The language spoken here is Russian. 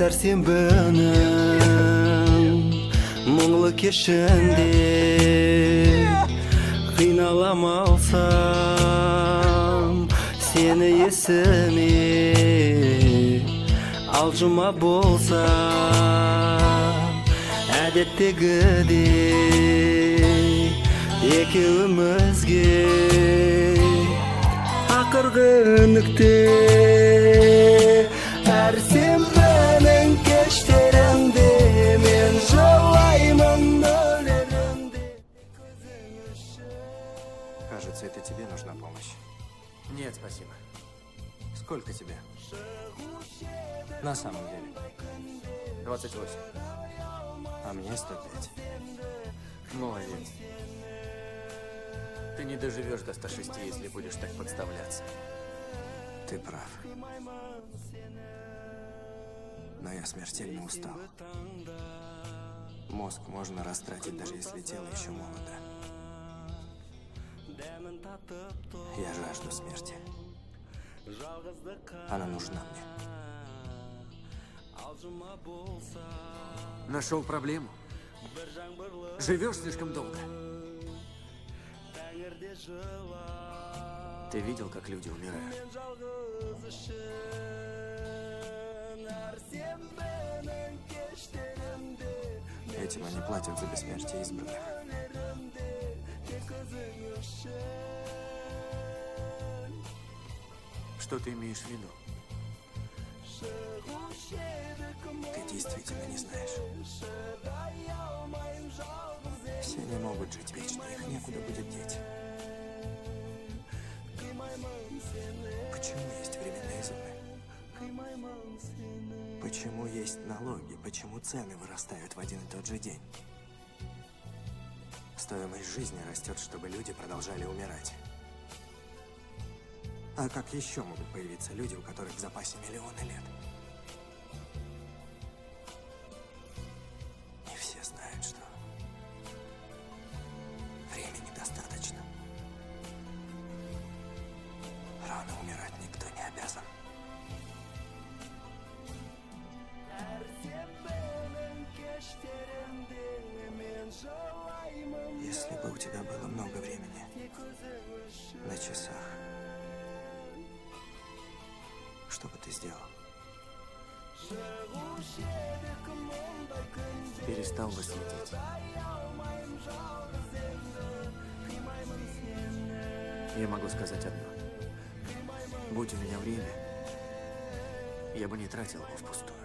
Сәрсенбінің мұңлы кешінде қиналам алсам сені есіме ал жұма болса әдеттегідей екеумізге ақырғы нүкте әр сенбінің кештерінде мен жылаймын өлерімде. Кажется, это тебе нужна помощь. Нет, спасибо. Сколько тебе? На самом деле. 28. А мне 105. Молодец. Ты не доживешь до 106, если будешь так подставляться. Ты прав. Но я смертельно устал. Мозг можно растратить, даже если тело еще молодо. Я жажду смерти. Она нужна мне. Нашел проблему? Живешь слишком долго. Ты видел, как люди умирают? Этим они платят за бессмертие избранных. Что ты имеешь в виду? Ты действительно не знаешь. Все не могут жить вечно, их некуда будет деть. Почему есть временные зоны? Почему есть налоги? Почему цены вырастают в один и тот же день? Стоимость жизни растет, чтобы люди продолжали умирать. А как еще могут появиться люди, у которых в запасе миллионы лет? Не все знают, что времени достаточно. Рано умирать никто не обязан. Если бы у тебя было много времени на часах, что бы ты сделал? Перестал бы следить. Я могу сказать одно. Будь у меня время, я бы не тратил его впустую.